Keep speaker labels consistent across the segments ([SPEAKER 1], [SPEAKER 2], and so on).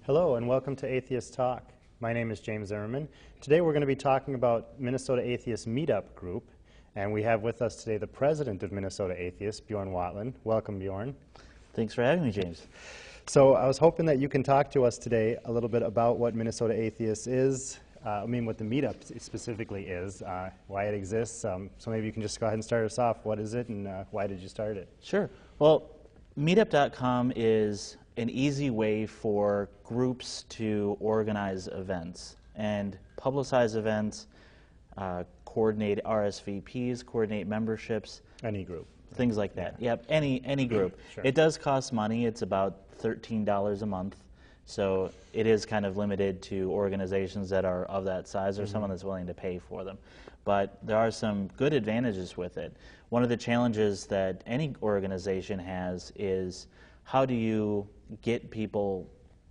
[SPEAKER 1] Hello and welcome to Atheists Talk. My name is James Zimmerman. Today we're going to be talking about Minnesota Atheists Meetup group, and we have with us today the president of Minnesota Atheists, Bjorn Watland. Welcome, Bjorn.
[SPEAKER 2] Thanks for having me, James.
[SPEAKER 1] So I was hoping that you can talk to us today a little bit about what Minnesota Atheists is, what the meetup specifically is, why it exists. So maybe you can just go ahead and start us off. What is it and why did you start it?
[SPEAKER 2] Sure. Well, meetup.com is an easy way for groups to organize events and publicize events, coordinate RSVPs, coordinate memberships.
[SPEAKER 1] Any group.
[SPEAKER 2] Things like that. Yeah. Yep, any group.
[SPEAKER 1] Sure.
[SPEAKER 2] It does cost money. It's about $13 a month. So it is kind of limited to organizations that are of that size or someone that's willing to pay for them. But there are some good advantages with it. One of the challenges that any organization has is how do you get people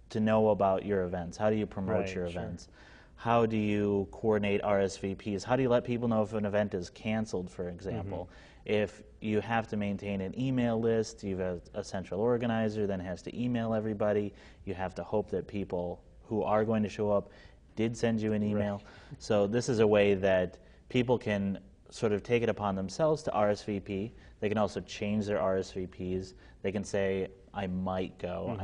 [SPEAKER 2] to know about your events? How do you promote your events? How do you coordinate RSVPs? How do you let people know if an event is canceled, for example? If you have to maintain an email list, you have a central organizer, then has to email everybody. You have to hope that people who are going to show up did send you an email. So this is a way that people can sort of take it upon themselves to RSVP. They can also change their RSVPs. They can say, I might go,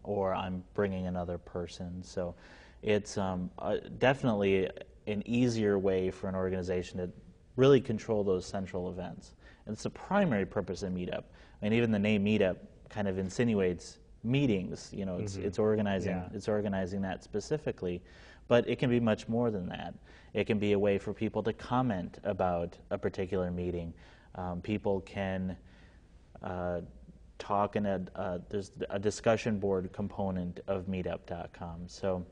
[SPEAKER 2] or I'm bringing another person. So it's definitely an easier way for an organization to really control those central events. And it's the primary purpose of Meetup. I mean, even the name Meetup kind of insinuates meetings. You know, it's organizing. It's organizing that specifically, but it can be much more than that. It can be a way for people to comment about a particular meeting. People can talk in there's a discussion board component of Meetup.com. So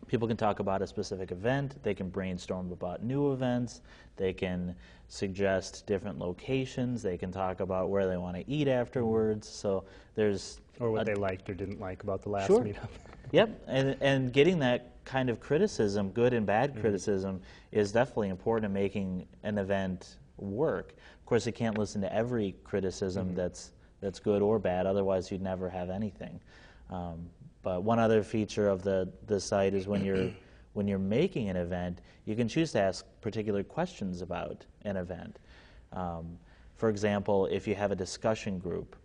[SPEAKER 2] people can talk about a specific event. They can brainstorm about new events. They can suggest different locations. They can talk about where they want to eat afterwards. So there's
[SPEAKER 1] Or what they liked or didn't like about the last meetup.
[SPEAKER 2] Yep, and getting that kind of criticism, good and bad criticism, is definitely important in making an event work. Of course, you can't listen to every criticism that's good or bad, otherwise you'd never have anything. But one other feature of the site is when you're making an event, you can choose to ask particular questions about an event. For example, if you have a discussion group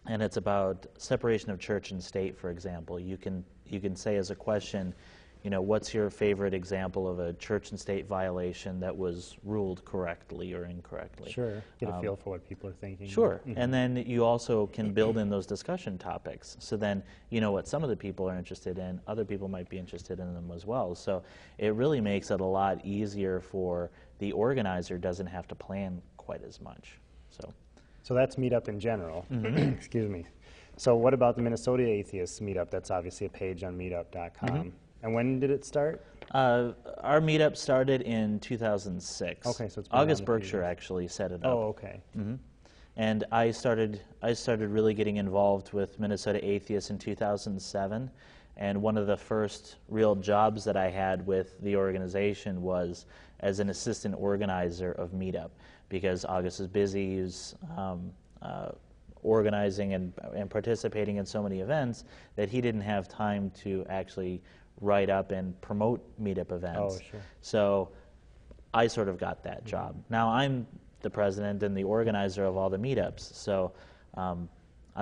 [SPEAKER 2] and it's about separation of church and state, for example, you can say as a question, you know, what's your favorite example of a church and state violation that was ruled correctly or incorrectly?
[SPEAKER 1] Sure, get a feel for what people are thinking.
[SPEAKER 2] Sure, and then you also can build in those discussion topics. So then you know what some of the people are interested in, other people might be interested in them as well. So it really makes it a lot easier for the organizer, doesn't have to plan quite as much.
[SPEAKER 1] So that's Meetup in general. Excuse me. So what about the Minnesota Atheists Meetup? That's obviously a page on meetup.com. And when did it start?
[SPEAKER 2] Our meetup started in 2006.
[SPEAKER 1] Okay, so it's been
[SPEAKER 2] August
[SPEAKER 1] around a few
[SPEAKER 2] Berkshire
[SPEAKER 1] years.
[SPEAKER 2] actually set it up.
[SPEAKER 1] Oh, okay.
[SPEAKER 2] And I started really getting involved with Minnesota Atheists in 2007. And one of the first real jobs that I had with the organization was as an assistant organizer of Meetup, because August is busy. He's organizing and participating in so many events that he didn't have time to actually write up and promote Meetup events.
[SPEAKER 1] Oh, sure.
[SPEAKER 2] So I sort of got that job. Now I'm the president and the organizer of all the meetups, so I'm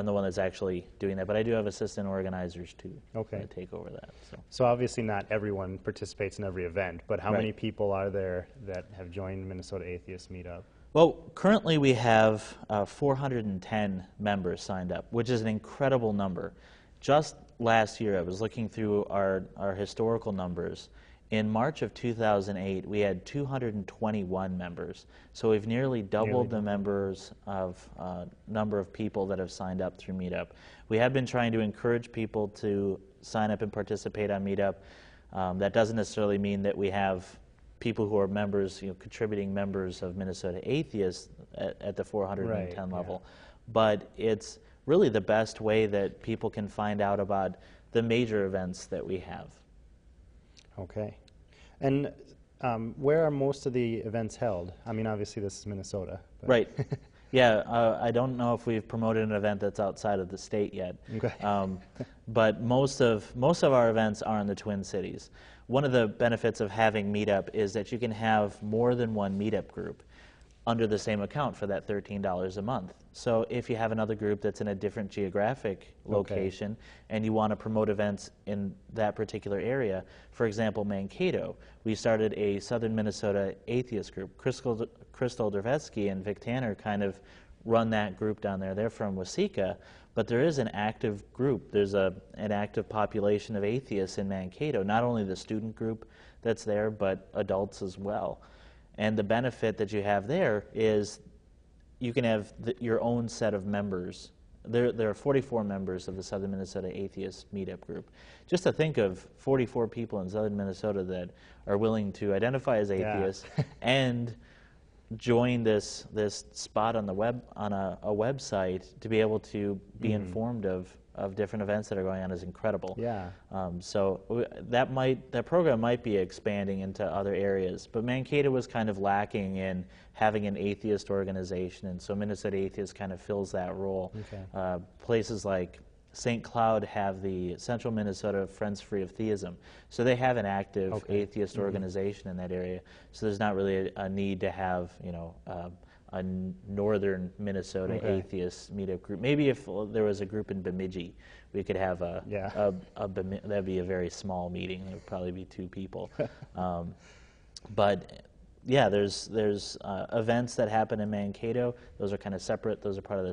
[SPEAKER 2] the one that's actually doing that. But I do have assistant organizers too that take over that.
[SPEAKER 1] So obviously not everyone participates in every event, but how many people are there that have joined Minnesota Atheists Meetup?
[SPEAKER 2] Well, currently we have 410 members signed up, which is an incredible number. Just last year, I was looking through our historical numbers. In March of 2008, we had 221 members. So we've nearly doubled the members of number of people that have signed up through Meetup. We have been trying to encourage people to sign up and participate on Meetup. That doesn't necessarily mean that we have people who are members, contributing members of Minnesota Atheists at the 410 level. But it's really the best way that people can find out about the major events that we have.
[SPEAKER 1] Okay. And where are most of the events held? I mean, obviously this is Minnesota. But
[SPEAKER 2] Right. Yeah, I don't know if we've promoted an event that's outside of the state yet.
[SPEAKER 1] Okay.
[SPEAKER 2] But most of our events are in the Twin Cities. One of the benefits of having Meetup is that you can have more than one Meetup group under the same account for that $13 a month. So if you have another group that's in a different geographic location and you want to promote events in that particular area, for example, Mankato, we started a Southern Minnesota Atheist group. Crystal Dervetsky and Vic Tanner kind of run that group down there. They're from Waseca, but there is an active group. There's an active population of atheists in Mankato, not only the student group that's there, but adults as well. And the benefit that you have there is you can have your own set of members. There are 44 members of the Southern Minnesota Atheists Meetup group. Just to think of 44 people in Southern Minnesota that are willing to identify as atheists and join this spot on the web on a website to be able to be informed of different events that are going on is incredible.
[SPEAKER 1] Yeah.
[SPEAKER 2] So that program might be expanding into other areas, but Mankato was kind of lacking in having an atheist organization, and so Minnesota Atheists kind of fills that role.
[SPEAKER 1] Okay.
[SPEAKER 2] Places like St. Cloud have the Central Minnesota Friends Free of Theism, so they have an active atheist organization in that area. So there's not really a need to have a northern Minnesota Atheists Meetup group. Maybe if there was a group in Bemidji, we could have that'd be a very small meeting. There would probably be 2 people. But yeah, there's events that happen in Mankato. Those are kind of separate. Those are part of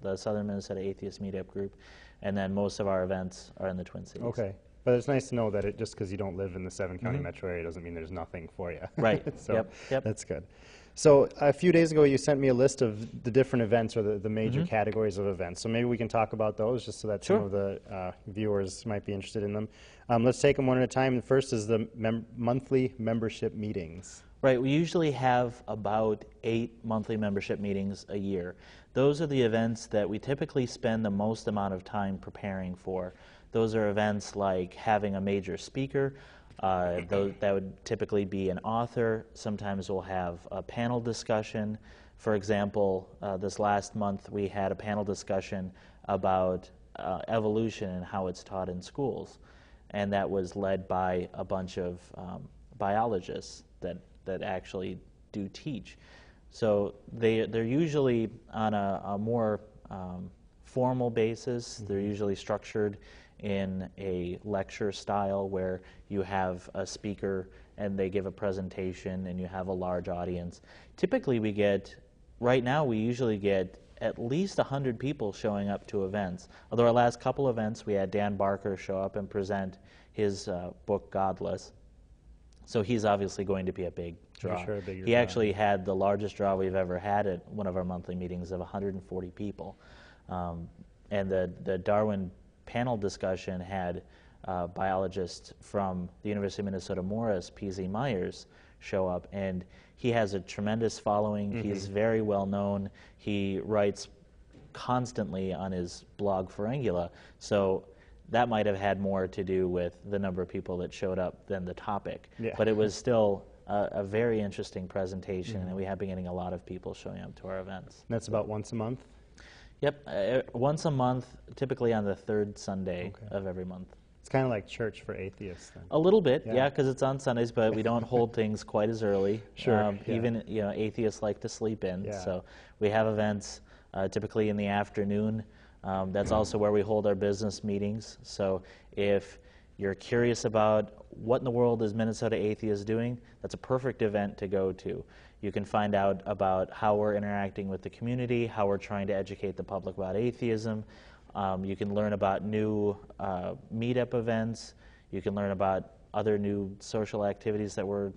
[SPEAKER 2] the Southern Minnesota Atheist Meetup group. And then most of our events are in the Twin Cities.
[SPEAKER 1] Okay. But it's nice to know that just because you don't live in the 7-county metro area doesn't mean there's nothing for you.
[SPEAKER 2] Right.
[SPEAKER 1] So
[SPEAKER 2] Yep.
[SPEAKER 1] that's good. So a few days ago you sent me a list of the different events or the major categories of events. So maybe we can talk about those just so that some of the viewers might be interested in them. Let's take them one at a time. The first is the monthly membership meetings.
[SPEAKER 2] Right, we usually have about 8 monthly membership meetings a year. Those are the events that we typically spend the most amount of time preparing for. Those are events like having a major speaker. That would typically be an author. Sometimes we'll have a panel discussion. For example, this last month we had a panel discussion about evolution and how it's taught in schools. And that was led by a bunch of biologists that actually do teach. So they're usually on a more formal basis. They're usually structured in a lecture style where you have a speaker and they give a presentation and you have a large audience. Typically right now we usually get at least 100 people showing up to events. Although our last couple events we had Dan Barker show up and present his book Godless. So he's obviously going to be a big draw.
[SPEAKER 1] Sure,
[SPEAKER 2] he actually had the largest draw we've ever had at one of our monthly meetings of 140 people. And the Darwin panel discussion had biologists from the University of Minnesota Morris, P.Z. Myers, show up. And he has a tremendous following. He's very well known. He writes constantly on his blog Pharyngula. So that might have had more to do with the number of people that showed up than the topic. Yeah. But it was still a very interesting presentation, and we have been getting a lot of people showing up to our events.
[SPEAKER 1] And that's about once a month?
[SPEAKER 2] Yep, once a month, typically on the 3rd Sunday of every month.
[SPEAKER 1] It's kind of like church for atheists, then.
[SPEAKER 2] A little bit, yeah, because it's on Sundays, but we don't hold things quite as early.
[SPEAKER 1] Sure.
[SPEAKER 2] Even atheists like to sleep in, so we have events typically in the afternoon. That's also where we hold our business meetings. So if you're curious about what in the world is Minnesota Atheists doing, that's a perfect event to go to. You can find out about how we're interacting with the community, how we're trying to educate the public about atheism. You can learn about new meetup events. You can learn about other new social activities that we're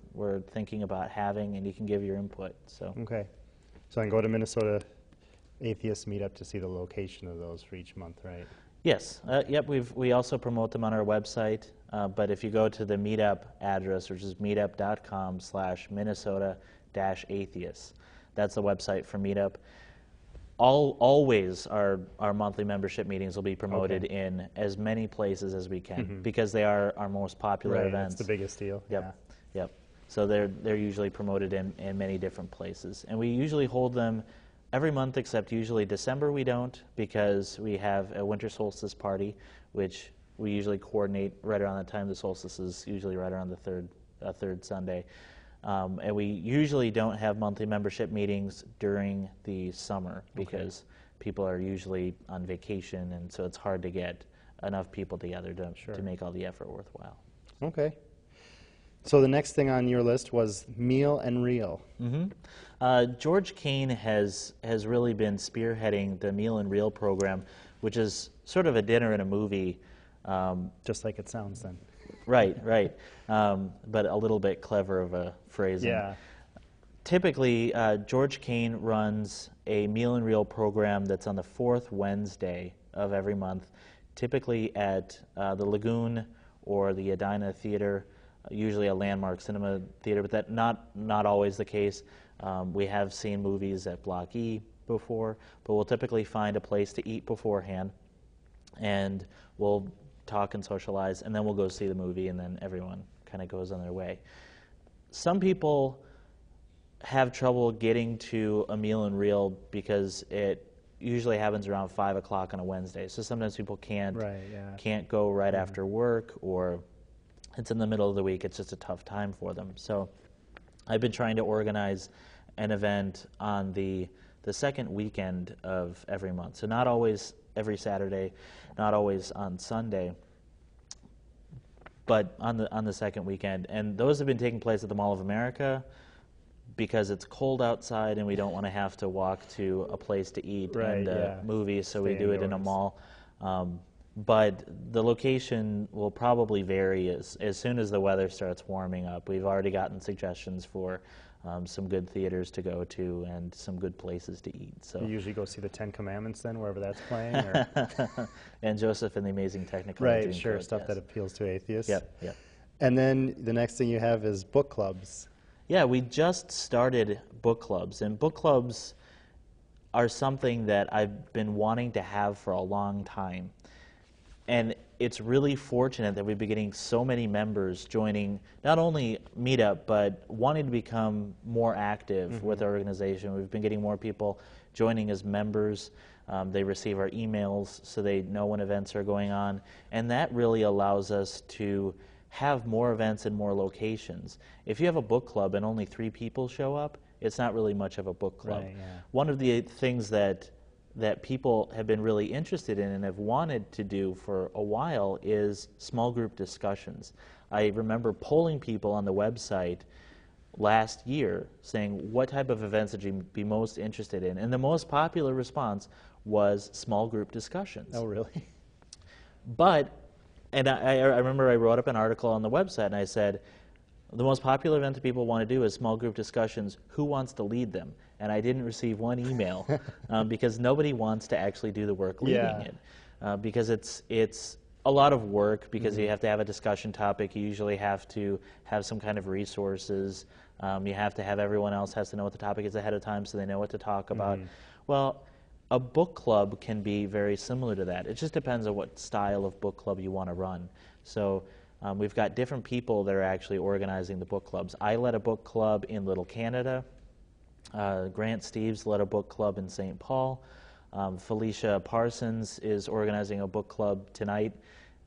[SPEAKER 2] thinking about having, and you can give your input. So.
[SPEAKER 1] Okay. So I can go to Minnesota Atheists Meetup to see the location of those for each month, right?
[SPEAKER 2] Yes. Yep. We also promote them on our website. But if you go to the meetup address, which is meetup.com/Minnesota-Atheists, that's the website for Meetup. Always our monthly membership meetings will be promoted in as many places as we can because they are our most popular events.
[SPEAKER 1] That's the biggest deal.
[SPEAKER 2] Yep. Yep. So they're usually promoted in many different places, and we usually hold them every month except usually December we don't, because we have a winter solstice party, which we usually coordinate right around the time the solstice is usually right around the third Sunday. And we usually don't have monthly membership meetings during the summer because people are usually on vacation, and so it's hard to get enough people together to make all the effort worthwhile.
[SPEAKER 1] Okay. So the next thing on your list was Meal and Reel.
[SPEAKER 2] George Kane has really been spearheading the Meal and Reel program, which is sort of a dinner and a movie.
[SPEAKER 1] Just like it sounds then.
[SPEAKER 2] Right. But a little bit clever of a phrasing.
[SPEAKER 1] Yeah.
[SPEAKER 2] Typically, George Kane runs a Meal and Reel program that's on the fourth Wednesday of every month, typically at the Lagoon or the Edina Theater, usually a Landmark Cinema Theater, but that's not always the case. We have seen movies at Block E before, but we'll typically find a place to eat beforehand, and we'll talk and socialize, and then we'll go see the movie, and then everyone kind of goes on their way. Some people have trouble getting to a Meal and Reel because it usually happens around 5 o'clock on a Wednesday. So sometimes people can't go right after work, or it's in the middle of the week. It's just a tough time for them. So I've been trying to organize an event on the second weekend of every month. So not always every Saturday, not always on Sunday, but on the second weekend. And those have been taking place at the Mall of America, because it's cold outside and we don't want to have to walk to a place to eat and movies, so we do it in a mall. But the location will probably vary as soon as the weather starts warming up. We've already gotten suggestions for some good theaters to go to and some good places to eat. So
[SPEAKER 1] you usually go see the Ten Commandments then, wherever that's playing? Or?
[SPEAKER 2] And Joseph and the Amazing Technicolor
[SPEAKER 1] Right, sure, stuff that appeals to atheists.
[SPEAKER 2] Yep.
[SPEAKER 1] And then the next thing you have is book clubs.
[SPEAKER 2] Yeah, we just started book clubs, and book clubs are something that I've been wanting to have for a long time. And it's really fortunate that we've been getting so many members joining not only Meetup, but wanting to become more active with our organization. We've been getting more people joining as members. They receive our emails, so they know when events are going on. And that really allows us to have more events in more locations. If you have a book club and only 3 people show up, it's not really much of a book club.
[SPEAKER 1] Right, yeah.
[SPEAKER 2] One of the things that people have been really interested in and have wanted to do for a while is small group discussions. I remember polling people on the website last year saying, what type of events would you be most interested in? And the most popular response was small group discussions.
[SPEAKER 1] Oh, really?
[SPEAKER 2] And I remember I wrote up an article on the website, and I said, the most popular event that people want to do is small group discussions. Who wants to lead them? And I didn't receive one email because nobody wants to actually do the work leading it. Because it's a lot of work, because you have to have a discussion topic. You usually have to have some kind of resources. You have to have everyone else has to know what the topic is ahead of time so they know what to talk about. Well, a book club can be very similar to that. It just depends on what style of book club you want to run. So we've got different people that are actually organizing the book clubs. I led a book club in Little Canada. Grant Steves led a book club in St. Paul. Felicia Parsons is organizing a book club tonight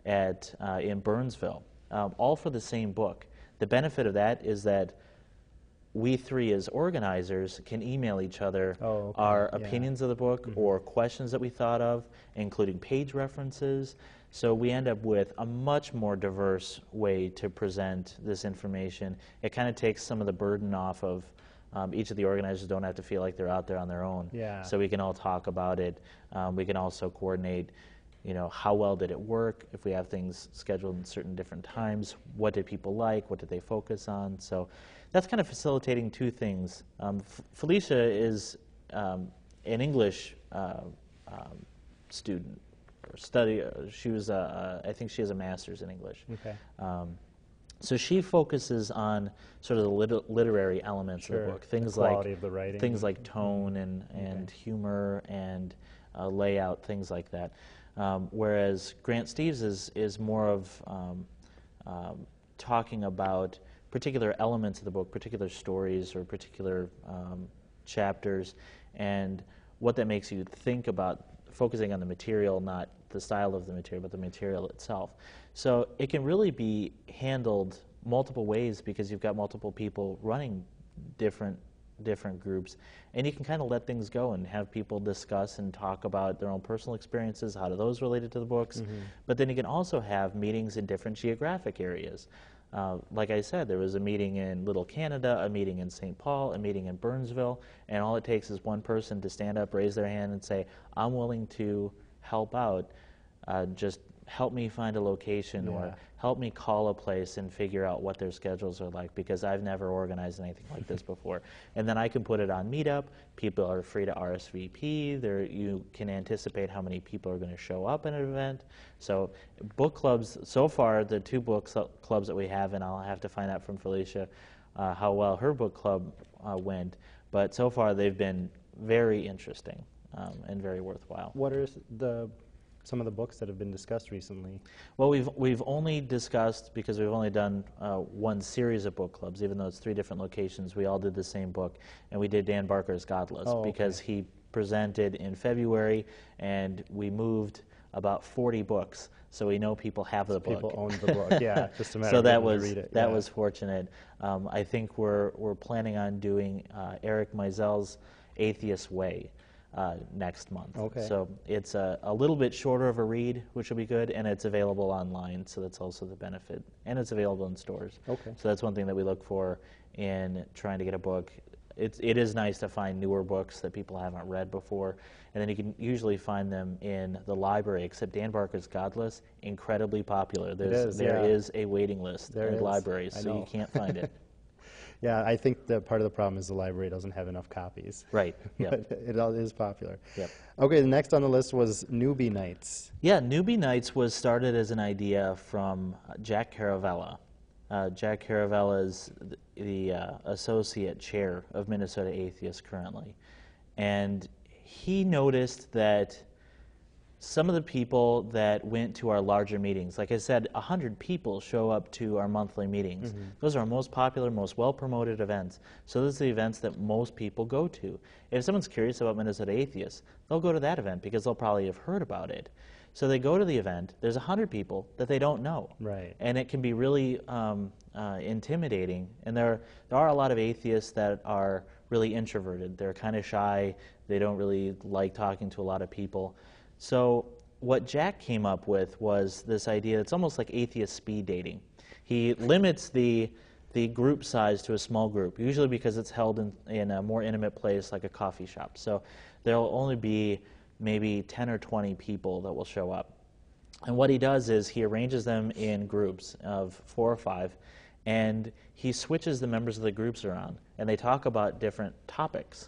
[SPEAKER 2] in Burnsville, all for the same book. The benefit of that is that we 3 as organizers can email each other our opinions of the book or questions that we thought of, including page references. So we end up with a much more diverse way to present this information. It kind of takes some of the burden off of each of the organizers. Don't have to feel like they're out there on their own. So we can all talk about it. We can also coordinate, how well did it work? If we have things scheduled in certain different times, what did people like? What did they focus on? So that's kind of facilitating 2 things. Felicia is an English student or study. She was, I think she has a master's in English.
[SPEAKER 1] Okay.
[SPEAKER 2] So she focuses on sort of the literary elements of the book, things like
[SPEAKER 1] of the writing.
[SPEAKER 2] Things like tone and humor and layout, things like that. Whereas Grant Steves is more of talking about particular elements of the book, particular stories or particular chapters, and what that makes you think about focusing on the material, not the style of the material, but the material itself. So it can really be handled multiple ways because you've got multiple people running different groups, and you can kind of let things go and have people discuss and talk about their own personal experiences, how do those related to the books. But then you can also have meetings in different geographic areas. Like I said, there was a meeting in Little Canada, a meeting in St. Paul, a meeting in Burnsville, and all it takes is one person to stand up, raise their hand, and say, I'm willing to help out. Just help me find a location, or help me call a place and figure out what their schedules are like, because I've never organized anything like this before. And then I can put it on Meetup. People are free to RSVP. You can anticipate how many people are going to show up at an event. So book clubs, so far, the 2 clubs that we have, and I'll have to find out from Felicia how well her book club went, but so far they've been very interesting and very worthwhile.
[SPEAKER 1] What are some of the books that have been discussed recently?
[SPEAKER 2] Well, we've only discussed, because we've only done one series of book clubs, even though it's 3 different locations, we all did the same book, and we did Dan Barker's Godless, because he presented in February, and we moved about 40 books, so we know people have the book.
[SPEAKER 1] People own the book, yeah, just a matter
[SPEAKER 2] so
[SPEAKER 1] of
[SPEAKER 2] that
[SPEAKER 1] getting
[SPEAKER 2] was
[SPEAKER 1] to read it.
[SPEAKER 2] that was fortunate. I think we're planning on doing Eric Meisel's Atheist Way next month.
[SPEAKER 1] Okay.
[SPEAKER 2] So it's a little bit shorter of a read, which will be good, and it's available online, so that's also the benefit. And it's available in stores.
[SPEAKER 1] Okay.
[SPEAKER 2] So that's one thing that we look for in trying to get a book. It is nice to find newer books that people haven't read before, and then you can usually find them in the library, except Dan Barker's Godless, incredidly popular. There is a waiting list in libraries, so you can't find it.
[SPEAKER 1] Yeah, I think that part of the problem is the library doesn't have enough copies.
[SPEAKER 2] Right, yeah.
[SPEAKER 1] But it is popular.
[SPEAKER 2] Yep.
[SPEAKER 1] Okay, the next on the list was Newbie Nights.
[SPEAKER 2] Yeah, Newbie Nights was started as an idea from Jack Caravella. Jack Caravella is the associate chair of Minnesota Atheists currently. And he noticed that some of the people that went to our larger meetings, like I said, 100 people show up to our monthly meetings. Those are our most popular, most well-promoted events. So those are the events that most people go to. If someone's curious about Minnesota Atheists, they'll go to that event because they'll probably have heard about it. So they go to the event, there's 100 people that they don't know.
[SPEAKER 1] Right.
[SPEAKER 2] And it can be really intimidating. And there are a lot of atheists that are really introverted. They're kind of shy. They don't really like talking to a lot of people. So what Jack came up with was this idea. It's almost like atheist speed dating. He limits the group size to a small group, usually because it's held in a more intimate place like a coffee shop. So there will only be maybe 10 or 20 people that will show up. And what he does is he arranges them in groups of 4 or 5, and he switches the members of the groups around, and they talk about different topics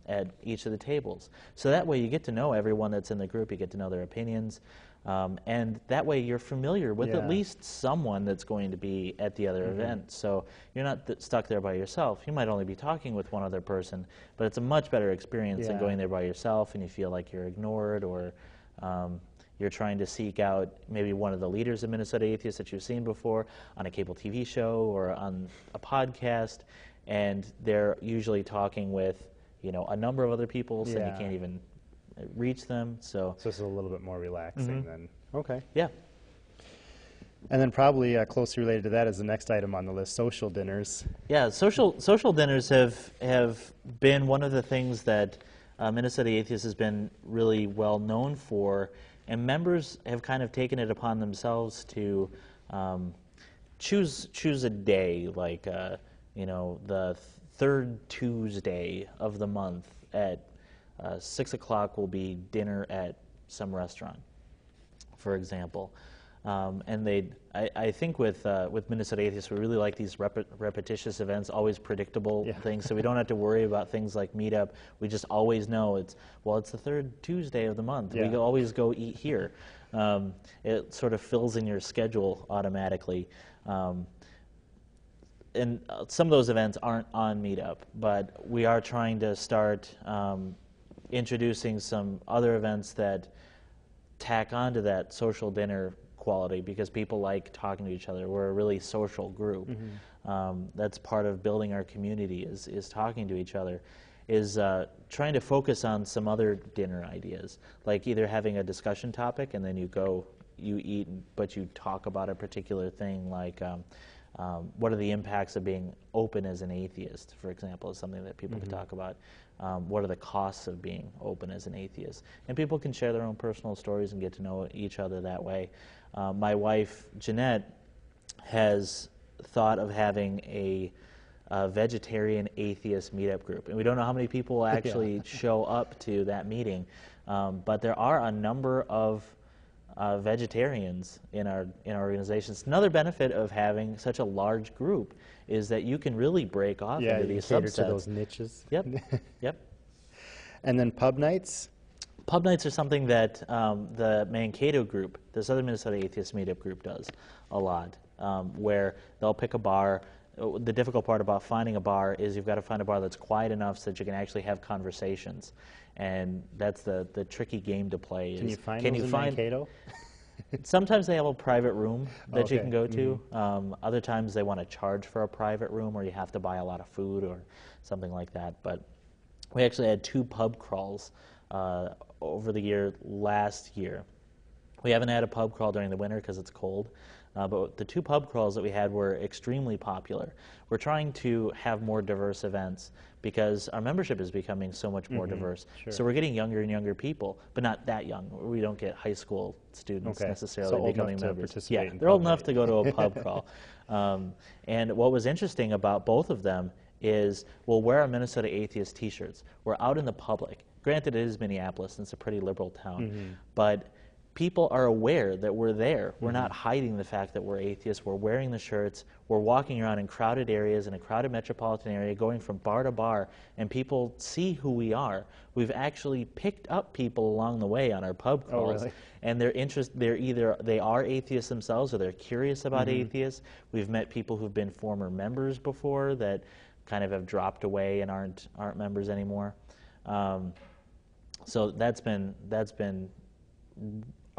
[SPEAKER 2] at each of the tables. So that way you get to know everyone that's in the group, you get to know their opinions, and that way you're familiar with at least someone that's going to be at the other event. So you're not stuck there by yourself. You might only be talking with one other person, but it's a much better experience than going there by yourself and you feel like you're ignored, or you're trying to seek out maybe one of the leaders of Minnesota Atheists that you've seen before on a cable TV show or on a podcast, and they're usually talking with a number of other people, so you can't even reach them. So
[SPEAKER 1] this is a little bit more relaxing then. Okay.
[SPEAKER 2] Yeah.
[SPEAKER 1] And then probably closely related to that is the next item on the list, social dinners.
[SPEAKER 2] Yeah, social dinners have been one of the things that Minnesota Atheists has been really well known for, and members have kind of taken it upon themselves to choose a day, like the third Tuesday of the month at 6 o'clock will be dinner at some restaurant, for example. And I think with Minnesota Atheists, we really like these repetitious events, always predictable things, so we don't have to worry about things like Meetup. We just always know it's the third Tuesday of the month. We always go eat here. It sort of fills in your schedule automatically. And some of those events aren't on Meetup, but we are trying to start introducing some other events that tack onto that social dinner quality, because people like talking to each other. We're a really social group. That's part of building our community is talking to each other. is trying to focus on some other dinner ideas, like either having a discussion topic and then you eat, but you talk about a particular thing, like what are the impacts of being open as an atheist, for example, is something that people can talk about. What are the costs of being open as an atheist? And people can share their own personal stories and get to know each other that way. My wife, Jeanette, has thought of having a vegetarian atheist meetup group. And we don't know how many people will actually show up to that meeting, but there are a number of vegetarians in our organizations. Another benefit of having such a large group is that you can really break off into these subsets.
[SPEAKER 1] Cater to those niches.
[SPEAKER 2] Yep, yep.
[SPEAKER 1] And then pub nights?
[SPEAKER 2] Pub nights are something that the Mankato group, the Southern Minnesota Atheists Meetup group, does a lot, where they'll pick a bar. The difficult part about finding a bar is you've got to find a bar that's quiet enough so that you can actually have conversations. And that's the tricky game to play.
[SPEAKER 1] Can you find those in Mankato?
[SPEAKER 2] Sometimes they have a private room that you can go to. Other times they want to charge for a private room, or you have to buy a lot of food or something like that. But we actually had 2 pub crawls over the year last year. We haven't had a pub crawl during the winter because it's cold. But the 2 pub crawls that we had were extremely popular. We're trying to have more diverse events because our membership is becoming so much more diverse.
[SPEAKER 1] Sure.
[SPEAKER 2] So we're getting younger and younger people, but not that young. We don't get high school students necessarily becoming members. Yeah, they're old enough to go to a pub crawl. And what was interesting about both of them is we'll wear our Minnesota Atheist t-shirts. We're out in the public. Granted, it is Minneapolis, and it's a pretty liberal town, but people are aware that we're there. We're not hiding the fact that we're atheists. We're wearing the shirts. We're walking around in crowded areas, in a crowded metropolitan area, going from bar to bar, and people see who we are. We've actually picked up people along the way on our pub crawls, and they are atheists themselves, or they're curious about atheists. We've met people who've been former members before that kind of have dropped away and aren't members anymore. So that's been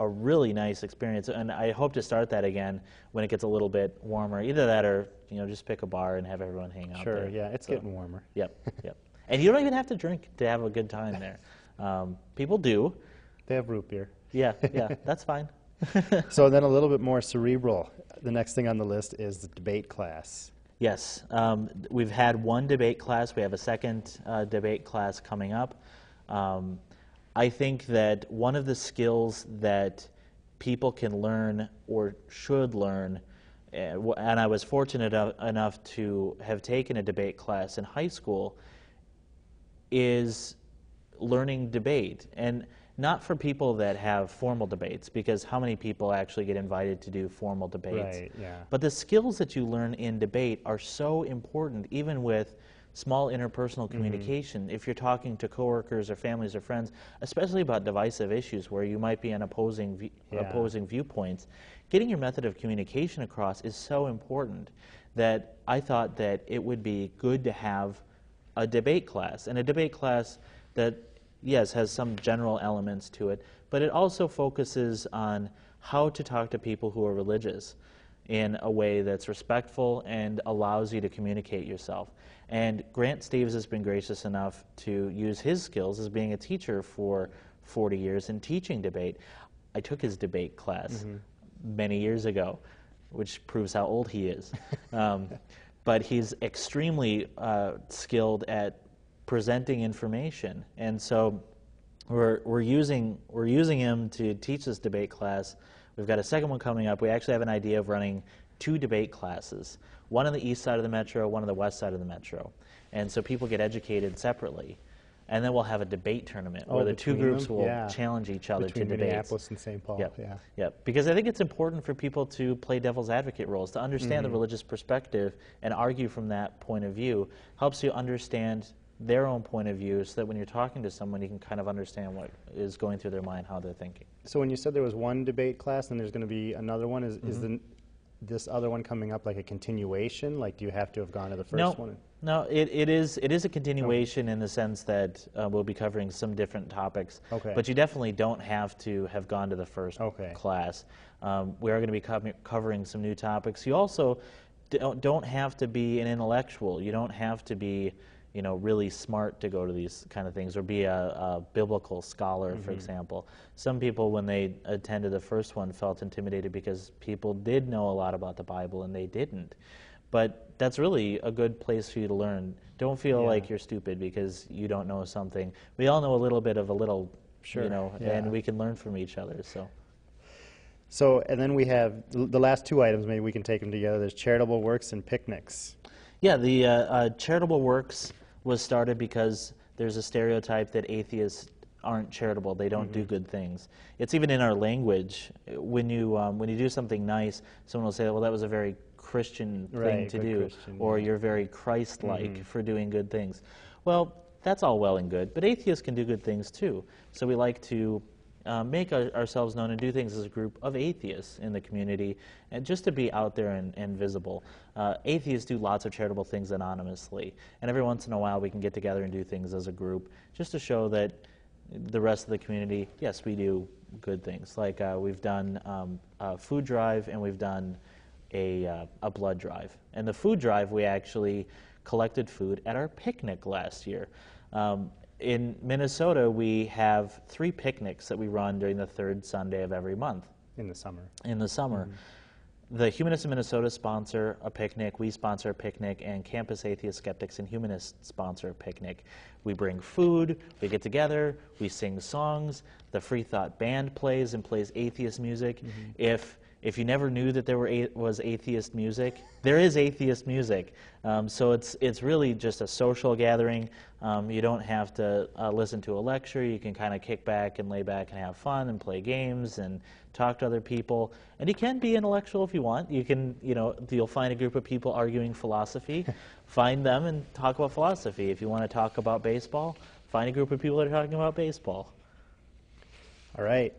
[SPEAKER 2] a really nice experience, and I hope to start that again when it gets a little bit warmer. Either that, or just pick a bar and have everyone hang out there.
[SPEAKER 1] Sure, yeah, it's getting warmer.
[SPEAKER 2] Yep, yep. And you don't even have to drink to have a good time there. People do.
[SPEAKER 1] They have root beer.
[SPEAKER 2] Yeah, that's fine.
[SPEAKER 1] So then a little bit more cerebral. The next thing on the list is the debate class.
[SPEAKER 2] Yes, we've had 1 debate class. We have a second debate class coming up. I think that one of the skills that people can learn or should learn, and I was fortunate enough to have taken a debate class in high school, is learning debate. And not for people that have formal debates, because how many people actually get invited to do formal debates?
[SPEAKER 1] Right, yeah.
[SPEAKER 2] But the skills that you learn in debate are so important, even with small interpersonal communication. If you're talking to coworkers or families or friends, especially about divisive issues where you might be on opposing viewpoints, getting your method of communication across is so important that I thought that it would be good to have a debate class, and a debate class that, yes, has some general elements to it, but it also focuses on how to talk to people who are religious in a way that's respectful and allows you to communicate yourself. And Grant Steves has been gracious enough to use his skills as being a teacher for 40 years in teaching debate. I took his debate class many years ago, which proves how old he is. But he's extremely skilled at presenting information, and so we're using him to teach this debate class. We've got a second one coming up. We actually have an idea of running 2 debate classes, one on the east side of the metro, one on the west side of the metro. And so people get educated separately. And then we'll have a debate tournament where the 2 groups will challenge each other to debates.
[SPEAKER 1] Between Minneapolis and St. Paul,
[SPEAKER 2] Yep. Because I think it's important for people to play devil's advocate roles, to understand the religious perspective and argue from that point of view. Helps you understand their own point of view, so that when you're talking to someone, you can kind of understand what is going through their mind, how they're thinking.
[SPEAKER 1] So when you said there was 1 debate class and there's going to be another one, is this other one coming up like a continuation? Like, do you have to have gone to the first one?
[SPEAKER 2] No, it is a continuation in the sense that we'll be covering some different topics.
[SPEAKER 1] Okay.
[SPEAKER 2] But you definitely don't have to have gone to the first class. We are going to be covering some new topics. You also don't have to be an intellectual. You don't have to be really smart to go to these kind of things, or be a biblical scholar, for example. Some people, when they attended the first one, felt intimidated because people did know a lot about the Bible and they didn't. But that's really a good place for you to learn. Don't feel like you're stupid because you don't know something. We all know a little bit of a little, and we can learn from each other.
[SPEAKER 1] So, and then we have the last two items, maybe we can take them together. There's charitable works and picnics.
[SPEAKER 2] Yeah, the charitable works was started because there's a stereotype that atheists aren't charitable. They don't do good things. It's even in our language. When you do something nice, someone will say, well, that was a very Christian thing to do, or you're very Christ-like for doing good things. Well, that's all well and good, but atheists can do good things too. So we like to make ourselves known and do things as a group of atheists in the community, and just to be out there and visible. Atheists do lots of charitable things anonymously, and every once in a while we can get together and do things as a group just to show that the rest of the community, yes, we do good things. Like we've done a food drive, and we've done a blood drive. And the food drive, we actually collected food at our picnic last year. In Minnesota, we have 3 picnics that we run during the 3rd Sunday of every month.
[SPEAKER 1] In the summer.
[SPEAKER 2] In the summer. The Humanists of Minnesota sponsor a picnic, we sponsor a picnic, and Campus Atheist Skeptics and Humanists sponsor a picnic. We bring food, we get together, we sing songs, the Free Thought Band plays and plays atheist music. If you never knew that there was atheist music, there is atheist music. So it's really just a social gathering. You don't have to listen to a lecture. You can kind of kick back and lay back and have fun and play games and talk to other people. And you can be intellectual if you want. You can, you'll find a group of people arguing philosophy. Find them and talk about philosophy. If you want to talk about baseball, find a group of people that are talking about baseball.
[SPEAKER 1] All right.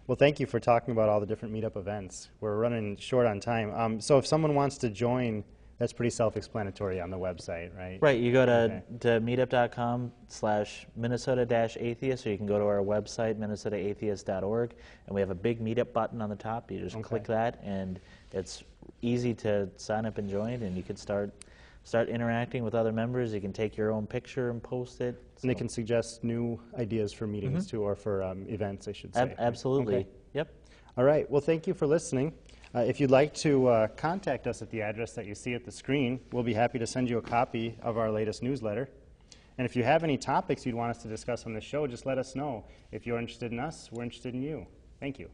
[SPEAKER 1] Well, thank you for talking about all the different meetup events. We're running short on time. So if someone wants to join, that's pretty self-explanatory on the website, right?
[SPEAKER 2] Right. You go to meetup.com/Minnesota-Atheists, or you can go to our website, MinnesotaAtheists.org, and we have a big meetup button on the top. You just click that, and it's easy to sign up and join, and you can start interacting with other members. You can take your own picture and post it.
[SPEAKER 1] And they can suggest new ideas for meetings too, or for events, I should say.
[SPEAKER 2] Absolutely.
[SPEAKER 1] Okay.
[SPEAKER 2] Yep.
[SPEAKER 1] All right. Well, thank you for listening. If you'd like to contact us at the address that you see at the screen, we'll be happy to send you a copy of our latest newsletter. And if you have any topics you'd want us to discuss on the show, just let us know. If you're interested in us, we're interested in you. Thank you.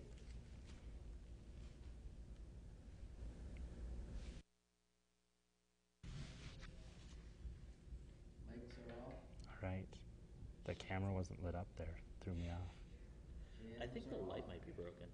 [SPEAKER 1] All right. The camera wasn't lit up there. Threw me off.
[SPEAKER 2] I think the light might be broken.